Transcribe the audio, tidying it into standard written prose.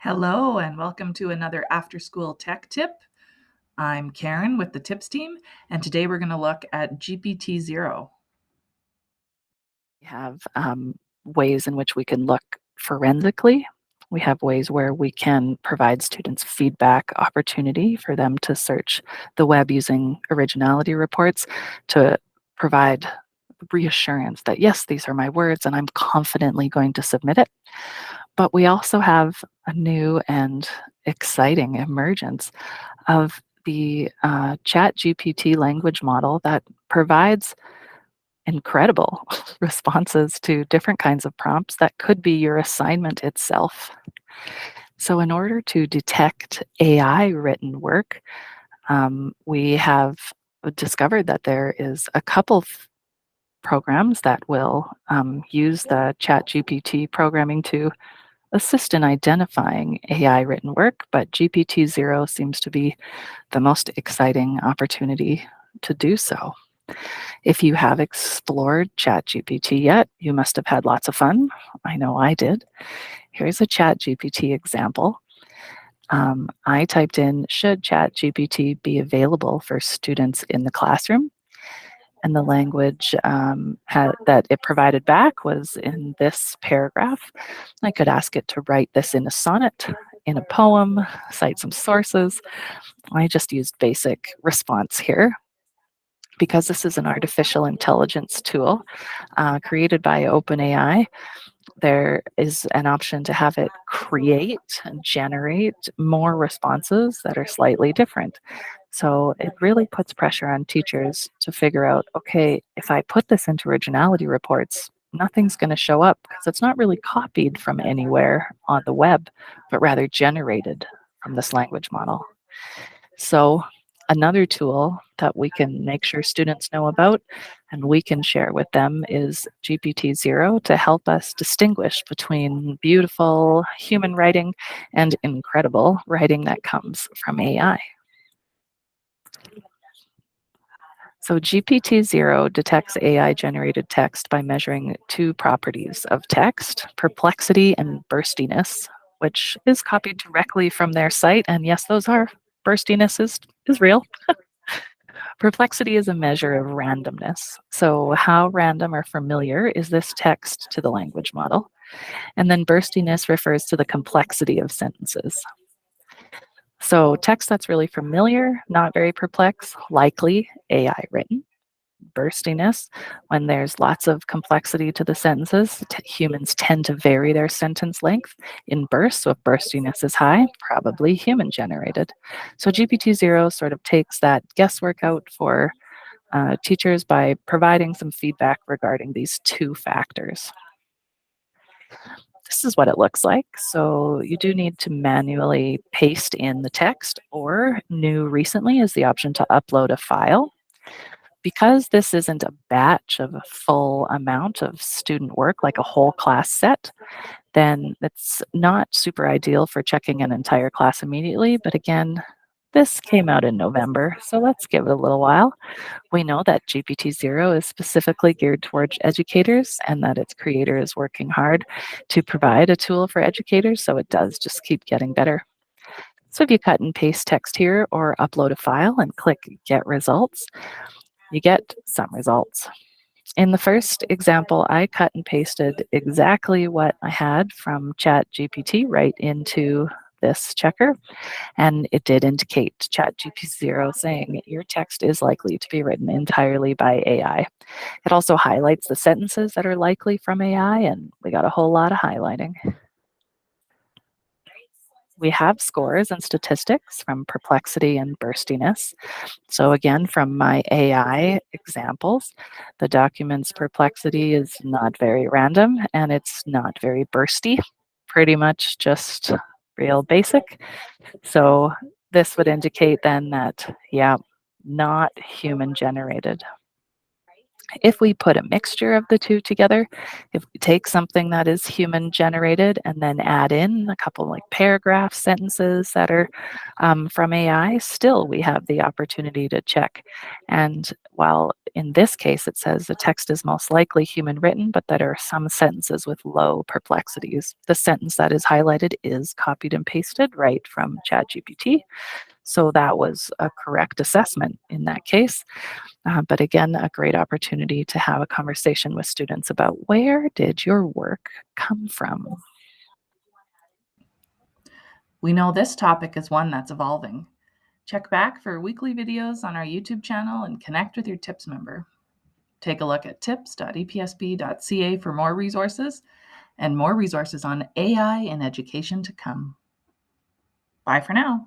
Hello, and welcome to another After School Tech Tip. I'm Karen with the Tips team, and today we're going to look at GPT Zero. We have ways in which we can look forensically. We have ways where we can provide students feedback opportunity for them to search the web using originality reports to provide reassurance that, yes, these are my words and I'm confidently going to submit it. But we also have a new and exciting emergence of the Chat GPT language model that provides incredible responses to different kinds of prompts that could be your assignment itself. So, in order to detect AI written work, we have discovered that there is a couple of programs that will use the ChatGPT programming to assist in identifying AI written work, but GPT Zero seems to be the most exciting opportunity to do so. If you have explored ChatGPT yet, you must have had lots of fun. I know I did. Here's a ChatGPT example. I typed in, should ChatGPT be available for students in the classroom? And the language that it provided back was in this paragraph. I could ask it to write this in a sonnet, in a poem, cite some sources. I just used basic response here. Because this is an artificial intelligence tool created by OpenAI, there is an option to have it create and generate more responses that are slightly different. So it really puts pressure on teachers to figure out, okay, if I put this into originality reports, nothing's going to show up because it's not really copied from anywhere on the web, but rather generated from this language model. So, another tool that we can make sure students know about and we can share with them is GPT Zero to help us distinguish between beautiful human writing and incredible writing that comes from AI. So, GPT Zero detects AI generated text by measuring two properties of text, perplexity and burstiness, which is copied directly from their site. And yes, those are burstiness is real. Perplexity is a measure of randomness. So, how random or familiar is this text to the language model? And then burstiness refers to the complexity of sentences. So, text that's really familiar, not very perplex, likely AI written. Burstiness, when there's lots of complexity to the sentences, humans tend to vary their sentence length in bursts. So, if burstiness is high, probably human generated. So, GPT Zero sort of takes that guesswork out for teachers by providing some feedback regarding these two factors. This is what it looks like. So you do need to manually paste in the text, or new recently is the option to upload a file. Because this isn't a batch of a full amount of student work, like a whole class set, then it's not super ideal for checking an entire class immediately. But again, this came out in November, so let's give it a little while. We know that GPT Zero is specifically geared towards educators and that its creator is working hard to provide a tool for educators, so it does just keep getting better. So if you cut and paste text here or upload a file and click Get Results, you get some results. In the first example, I cut and pasted exactly what I had from ChatGPT right into this checker, and it did indicate ChatGPT Zero saying your text is likely to be written entirely by AI. It also highlights the sentences that are likely from AI, and we got a whole lot of highlighting. We have scores and statistics from perplexity and burstiness. So again, from my AI examples, the document's perplexity is not very random and it's not very bursty, pretty much just real basic. So this would indicate then that, yeah, not human generated. If we put a mixture of the two together, if we take something that is human generated and then add in a couple like paragraph sentences that are from AI, still we have the opportunity to check. And while in this case it says the text is most likely human written, but there are some sentences with low perplexities, the sentence that is highlighted is copied and pasted right from ChatGPT. So that was a correct assessment in that case. But again, a great opportunity to have a conversation with students about where did your work come from? We know this topic is one that's evolving. Check back for weekly videos on our YouTube channel and connect with your TIPS member. Take a look at tips.epsb.ca for more resources and more resources on AI in education to come. Bye for now.